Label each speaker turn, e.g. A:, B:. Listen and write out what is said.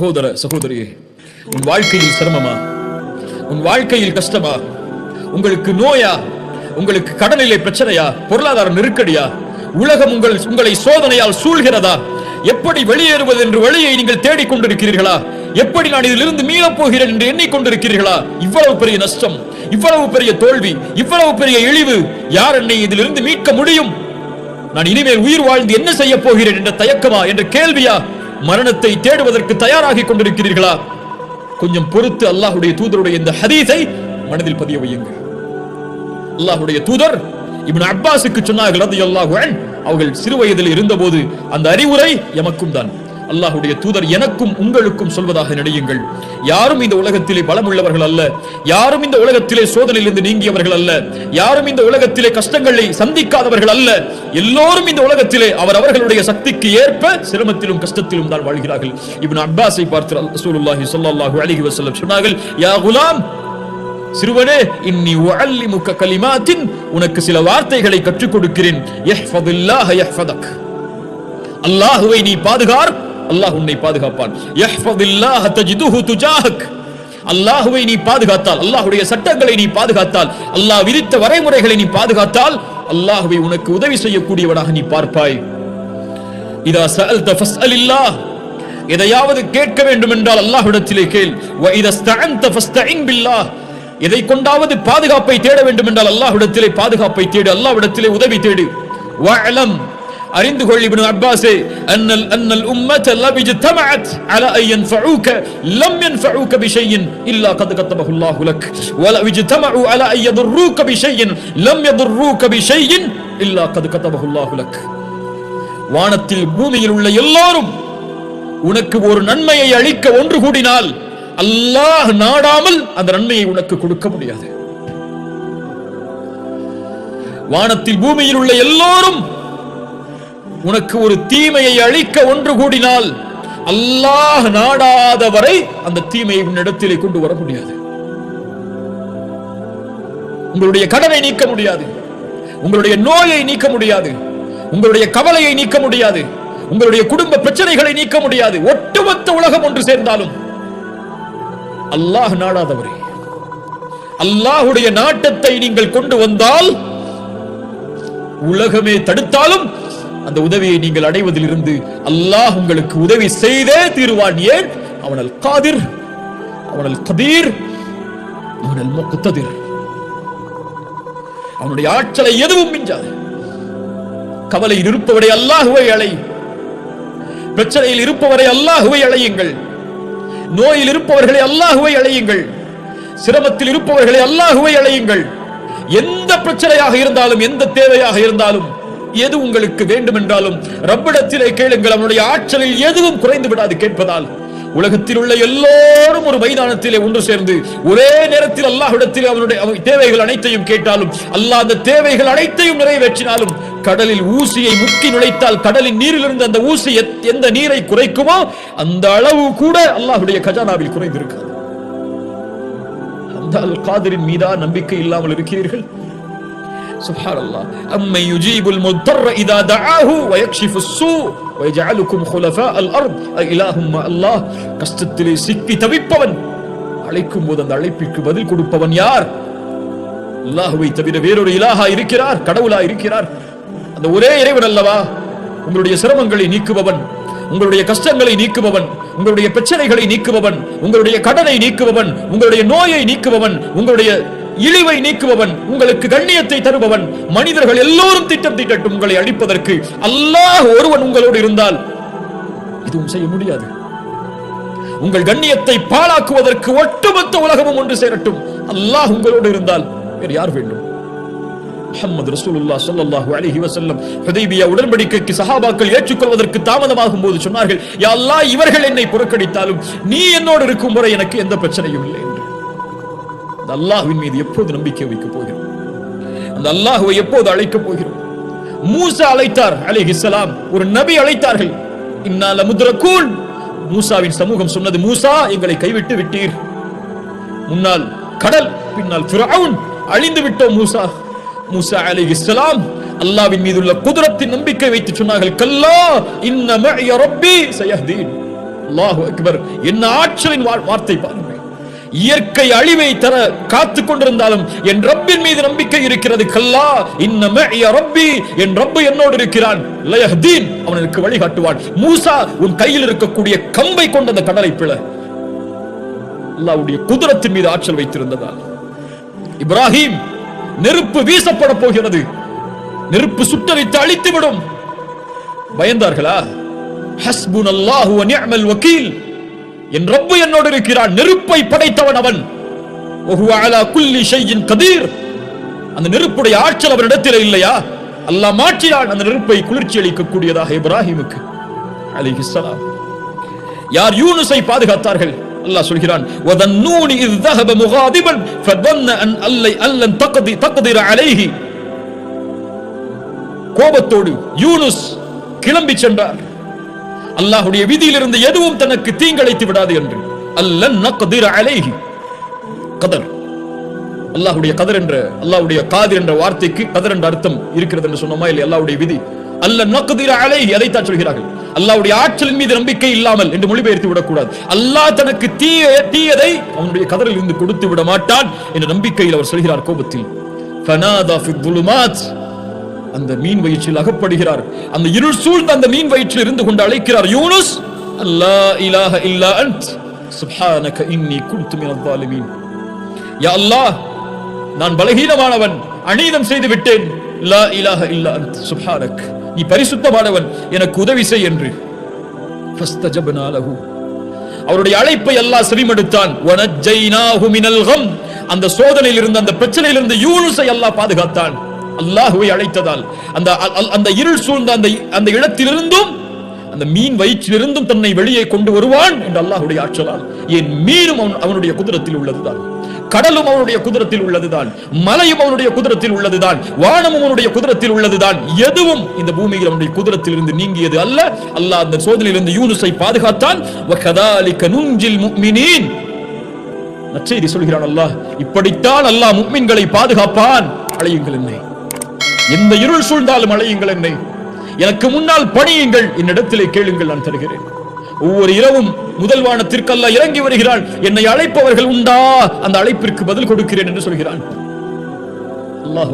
A: சகோதர சகோதரியே, உன் வாழ்க்கையில் சிரமமா? உன் வாழ்க்கையில் கஷ்டமா? உங்களுக்கு நோயா? உங்களுக்கு கடனிலை பிரச்சனையா? பொருளாதார நெருக்கடியா? உலகம் உங்களை சோதனையால் சூழ்கிறதா? எப்படி வெளியேறுவது என்று வழியை நீங்கள் தேடிக்கொண்டிருக்கிறீர்களா? எப்படி நான் இதிலிருந்து மீளப் போகிறேன் என்று எண்ணிக்கொண்டிருக்கிறீர்களா? இவ்வளவு பெரிய நஷ்டம், இவ்வளவு பெரிய தோல்வி, இவ்வளவு பெரிய இழிவு, யார் என்னை இதிலிருந்து மீட்க முடியும்? நான் இனிமேல் உயிர் வாழ்ந்து என்ன செய்ய போகிறேன் என்ற தயக்கமா, என்ற கேள்வியா? மரணத்தை தேடுவதற்கு தயாராகி கொண்டிருக்கிறீர்களா? கொஞ்சம் பொறுத்து அல்லாஹ்வுடைய தூதருடைய இந்த ஹதீஸை மனதில் பதிய வையுங்கள். அல்லாஹ்வுடைய தூதர் இப்னு அப்பாஸுக்கு சொன்னார்கள் ரலியல்லாஹு அன்ஹு, அவர்கள் சிறு வயதில் இருந்தபோது அந்த அறிவுரை எமக்கும் தான். அல்லாஹ்வுடைய தூதர் எனக்கும் உங்களுக்கும் சொல்வதாக நினையுங்கள், யாரும் இந்த உலகத்திலே பலமுள்ளவர்கள் அல்ல, யாரும் இந்த உலகத்திலே சோதனையிலிருந்து நீங்கியவர்கள் அல்ல, யாரும் இந்த உலகத்திலே கஷ்டங்களை சந்திக்காதவர்கள் அல்ல. எல்லோரும் இந்த உலகத்திலே அவரவர்களுடைய சக்திக்கு ஏற்ப சிரமத்திலும் கஷ்டத்திலும் தான் வாழ்கிறார்கள். இப்னு அப்பாஸை பார்த்து ரசூலுல்லாஹி ஸல்லல்லாஹு அலைஹி வஸல்லம் சொன்னார்கள், யா குலாம், சிறுவனே, இன்னி உஅல்லிமுக கலிமாத்தின், உனக்கு சில வார்த்தைகளை கற்றுக் கொடுக்கிறேன். யஹ்ஃபதுல்லாஹ யஹ்ஃபதக், அல்லாஹ்வை நீ பாதுகார், அல்லாஹ் உன்னை பாதுகாப்பான். யஹ்ஃபதுல்லாஹ தஜிதுஹு துஜாஹக், அல்லாஹ்வை நீ பாதுகாத்தால், அல்லாஹ்வுடைய சட்டங்களை நீ பாதுகாத்தால், அல்லாஹ் விதித்த வரைமுறைகளை நீ பாதுகாத்தால், அல்லாஹ்வை உனக்கு உதவி செய்யக்கூடியவனாக நீ பார்ப்பாய். இதா சஅல்த ஃபஸ்அலில்லாஹ், எதையாவது கேட்க வேண்டும் என்றால் அல்லாஹ்விடத்திலே கேள். வ இதா ஸ்தஅன்த ஃபஸ்தஇன் பில்லாஹ், எதை கொண்டாவது பாதுகாப்பை தேட வேண்டும் என்றால் அல்லாஹ்விடத்திலே பாதுகாப்பை தேடு, அல்லாஹ்விடத்திலே உதவி தேடு. வஅலம், அறிந்து கொள் இப்னு அப்பாஸே, அன்னல் உம்மத லபிஜ்தமஅத் அலா அன் யன்ஃபஉக லம் யன்ஃபஉக பிஷைஇன் இல்லா கத் கத்தபஹு அல்லாஹு லக் வல விஜ்தமஉ அலா அன் யதுர்ருக பிஷைஇன் லம் யதுர்ருக பிஷைஇன் இல்லா கத் கத்தபஹு அல்லாஹு லக். வானத்தில் பூமியில் உள்ள எல்லாரும் உனக்கு ஒரு நன்மையை அளிக்க ஒன்று கூடினால் அல்லாஹ் நாடாமல் அந்த நன்மையை உனக்கு கொடுக்க முடியாது. வானத்தில் பூமியில் உள்ள எல்லோரும் உனக்கு ஒரு தீமையை அளிக்க ஒன்று கூடினால் அல்லாஹ் நாடாத வரை அந்த தீமையை உன்னிடத்திலே கொண்டு வர முடியாது. உங்களுடைய கடனை நீக்க முடியாது, உங்களுடைய நோயை நீக்க முடியாது, உங்களுடைய கவலையை நீக்க முடியாது, உங்களுடைய குடும்ப பிரச்சனைகளை நீக்க முடியாது. ஒட்டுமொத்த உலகம் ஒன்று சேர்ந்தாலும் அல்லாஹ் நாடாதவரே, அல்லாஹ்வுடைய நாட்டத்தை நீங்கள் கொண்டு வந்தால் உலகமே தடுத்தாலும் அந்த உதவியை நீங்கள் அடைவதில் இருந்து அல்லாஹ் உங்களுக்கு உதவி செய்தே தீருவான். ஏன்? அவன் அல் காதிர், அவன் அல் கதீர், அவன் அல் முக்ததிர். அவனுடைய ஆற்றலை எதுவும் மிஞ்சாது. கவலையில் இருப்பவரை அல்லாஹ்வை அழை, பிரச்சனையில் இருப்பவரை அல்லாஹ்வை அழையுங்கள், நோயில் இருப்பவர்களை அல்லாஹ்வை அழையுங்கள், சிரமத்தில் இருப்பவர்களை அல்லாஹ்வை அழையுங்கள். எந்த பிரச்சனையாக இருந்தாலும், எந்த தேவையாக இருந்தாலும், எது உங்களுக்கு வேண்டும் என்றாலும் ரப்பிடத்திலே கேளுங்கள். அவனுடைய ஆற்றலில் எதுவும் குறைந்து விடாது கேட்பதால். உலகத்தில் உள்ள எல்லோரும் ஒரு மைதானத்திலே ஒன்று சேர்ந்து ஒரே நேரத்தில் அல்லாஹ்விடத்திலே அவனுடைய தேவைகள் அனைத்தையும் கேட்டாலும், அல்லாஹ் அந்த தேவைகள் அனைத்தையும் நிறைவேற்றினாலும், கடலில் ஊசியை முக்கி நுழைத்தால் கடலின் நீரிலிருந்து அந்த ஊசி எந்த நீரை குறைக்குமோ அந்த அளவு கூட அல்லாஹ்வுடைய கஜானாவில் குறைந்திருக்காது. அந்த அல் காதிரின் மீதா நம்பிக்கை இல்லாமல் இருக்கிறீர்கள்? சுப்ஹானல்லாஹ். அம்மை யுஜீபுல் முத்தர்ர இதா தஆஹு வ யக்ஷிஃபுஸ் ஸூ வ யஜஅலுக்கும் குலஃபாஅல் அர்த் இலாஹும் அல்லாஹ். கஷ்டத்திலே சிக்கி தவிப்பவன் அழைக்கும் போது அந்த அழைப்பிற்கு பதில் கொடுப்பவன் யார்? அல்லாஹ்வை தவிர வேறொரு இலாஹா இருக்கிறார்? கடவுளா இருக்கிறார்? அந்த ஒரே இறைவன் அல்லவா உங்களுடைய சிரமங்களை நீக்குபவன், உங்களுடைய கஷ்டங்களை நீக்குபவன், உங்களுடைய பிரச்சனைகளை நீக்குபவன், உங்களுடைய கடனை நீக்குபவன், உங்களுடைய நோயை நீக்குபவன், உங்களுடைய இழிவை நீக்குபவன், உங்களுக்கு கண்ணியத்தை தருபவன். மனிதர்கள் எல்லோரும் திட்டம் தீட்டட்டும் உங்களை அழிப்பதற்கு, அல்லாஹ் ஒருவன் உங்களோடு இருந்தால் எதுவும் செய்ய முடியாது. உங்கள் கண்ணியத்தை பாழாக்குவதற்கு ஒட்டுமொத்த உலகமும் ஒன்று சேரட்டும், அல்லாஹ் உங்களோடு இருந்தால் வேறு யார் வேண்டும்? முஹம்மது ரசூலுல்லாஹ் ஸல்லல்லாஹு அலைஹி வஸல்லம் ஹுதைபியா உடன்படிக்கைக்கு சஹாபாக்கள் ஏற்றுக்கொள்வதற்கு தாமதமாகும் போது சொன்னார்கள், யா அல்லாஹ், இவர்கள் என்னை புறக்கணித்தாலும் நீ என்னோடு இருக்கும் வரை எனக்கு எந்த பிரச்சனையும் இல்லை என்று. அந்த அல்லாஹ்வின் மீது எப்போது நம்பிக்கை வைக்கப் போகிறோம்? அந்த அல்லாஹ்வை எப்போது அழைக்கப் போகிறோம்? மூசா அழைத்தார் அலைஹிஸ்ஸலாம், ஒரு நபி அழைத்தார்கள். இன்னா லமுத்ரகூன், மூசாவின் சமூகம் சொன்னது, மூசா எங்களை கைவிட்டு விட்டீர். முன்னால் கடல், பின்னால் ஃபிரௌன், அழிந்து விட்டோம் மூசா. மூசா அலைஹிஸ்ஸலாம் அல்லாஹ்வின் மீதுள்ள குத்ரத்தின் நம்பிக்கை வைத்து சொன்னார்கள், கல்லா இன்ன மஇய ரப்பி சயஹ்தீன், அல்லாஹு அக்பர். என்ன ஆற்றலின் வார்த்தை பாருங்கள். இயற்கை அழிவை தர காத்துக் கொண்டிருந்தாலும் என் ரப்பின் மீது நம்பிக்கை இருக்கிறது. கல்லா இன்ன மஇய ரப்பி, என் ரப்பு என்னோடு இருக்கிறான். லயஹ்தீன், அவனுக்கு வழிகாட்டுவான். மூசா, உன் கையில் இருக்கக்கூடிய கம்பை கொண்ட அந்த கடலை பிள. அல்லாஹ்வுடைய குதிரத்தின் மீது ஆற்றல் வைத்திருந்ததால். இப்ராஹிம், நெருப்பு வீசப்பட போகிறது, நெருப்பு சுட்டரித்து அழித்துவிடும். பயந்தார்களா? ஹஸ்புனல்லாஹு வ நிஅமல் வக்கீல், என் ரப்பு என்னோடு இருக்கிறான், நெருப்பை படைத்தவன் அவன். வஹுவ அலா குல்லி ஷைஇன் கதீர், அந்த நெருப்புடைய ஆற்றல் அவரிடத்தில் இல்லையா? அல்லாஹ் மாற்றினான் அந்த நெருப்பை குளிர்ச்சி அளிக்கக்கூடியதாக இப்ராஹிமுக்கு அலைஹிஸ்ஸலாம். யார் யூனுஸை பாதுகாத்தார்கள்? அல்லாஹ் சொல்கிறான், வதன்னூனி இஸ் ذهب مغاضبا فظن ان لن تقدر عليه. கோபத்தோடு யூனுஸ் கிளம்பி சென்றார். அல்லாஹ்வுடைய விதியிலிருந்து எதுவும் தனக்கு தீங்கிழைத்து விடாது என்று. அல்லன் நக்திர அலைஹி, கதர். அல்லாஹ்வுடைய கதர் என்ற, அல்லாஹ்வுடைய காதிர் என்ற வார்த்தைக்கு கதர் என்ற அர்த்தம் இருக்கிறது என்று சொன்னோமா இல்லை? அல்லாஹ்வுடைய விதி அல்லன் நக்திர அலைஹி, அதைத்தான் சொல்கிறார்கள். அல்லாஹ்வுடைய ஆற்றலின் மீது நம்பிக்கை இல்லாமல் என்று மொழிபெயர்த்து விடக்கூடாது. அல்லாஹ் தனக்கு தீயதை அவனுடைய கதரில் இருந்து கொடுத்து விட மாட்டான் என்ற நம்பிக்கையில் அவர் சொல்கிறார் கோபத்தில். ஃபனாதா ஃபி ظுலுமாத், அந்த மீன் வயிற்றில் அகப்படுகிறார். அந்த இருள் சூழ்ந்த அந்த மீன் வயிற்றில் இருந்து கொண்டு அழைக்கிறார், யூனுஸ், அல்லா இலாஹ இல்லா அன்த் சுப்ஹானக இன்னி குன்து மினல் ஸாலிமீன். யா அல்லாஹ், நான் பலகீனமானவன், அநீதம் செய்து விட்டேன். லா இலாஹ இல்லா அன்த் சுப்ஹானக், நீ பரிசுத்தமானவன், எனக்கு உதவி செய் என்று. ஃபஸ்தஜப்னா லஹு, அவருடைய அழைப்பை அல்லாஹ் செவிமடுத்தான். வனஜ்ஜைனாஹு மினல் கம், அந்த சோதனையில் இருந்து, அந்த பிரச்சனையில் இருந்து யூனுஸை அல்லாஹ் பாதுகாத்தான். அல்லாஹ்வை அழைத்ததால் அந்த இருள் சூழ்ந்த அந்த இடத்திலிருந்தும், அந்த மீன் வயிற்றிலிருந்தும் தன்னை வெளியே கொண்டு வருவான் என்று அல்லாஹ்வுடைய ஆற்றலால். என் மீனும் அவனுடைய குதிரத்தில் உள்ளதுதான், கடலும் அவனுடைய குதிரத்தில் உள்ளதுதான், மலையும் அவனுடைய குதிரத்தில் உள்ளதுதான், வானமும் அவனுடைய குதிரத்தில் உள்ளதுதான். எதுவும் இந்த பூமியில் அவனுடைய குதிரத்தில் இருந்து நீங்கியது அல்ல. அல்லாஹ் அந்த சோதனையிலிருந்து யூனுஸை பாதுகாத்தான். வகதாலிக நுஞ்சில் முஃமினீன், நற்செய்தி சொல்கிறான் அல்லாஹ், இப்படித்தான் அல்லாஹ் முஃமின்களை பாதுகாப்பான். அழையுங்கள் என்னை, எந்த இருள் சூழ்ந்தாலும் அழையுங்கள் என்னை, எனக்கு முன்னால் பணியுங்கள், என்னிடத்திலே கேளுங்கள், நான் தருகிறேன். ஒவ்வொரு இரவும் முதல் வானத்திற்கு அல்லாஹ் இறங்கி வருகிறான். என்னை அழைப்பவர்கள் உண்டா, அந்த அழைப்பிற்கு பதில் கொடுக்கிறேன் என்று சொல்கிறான். அல்லாஹ்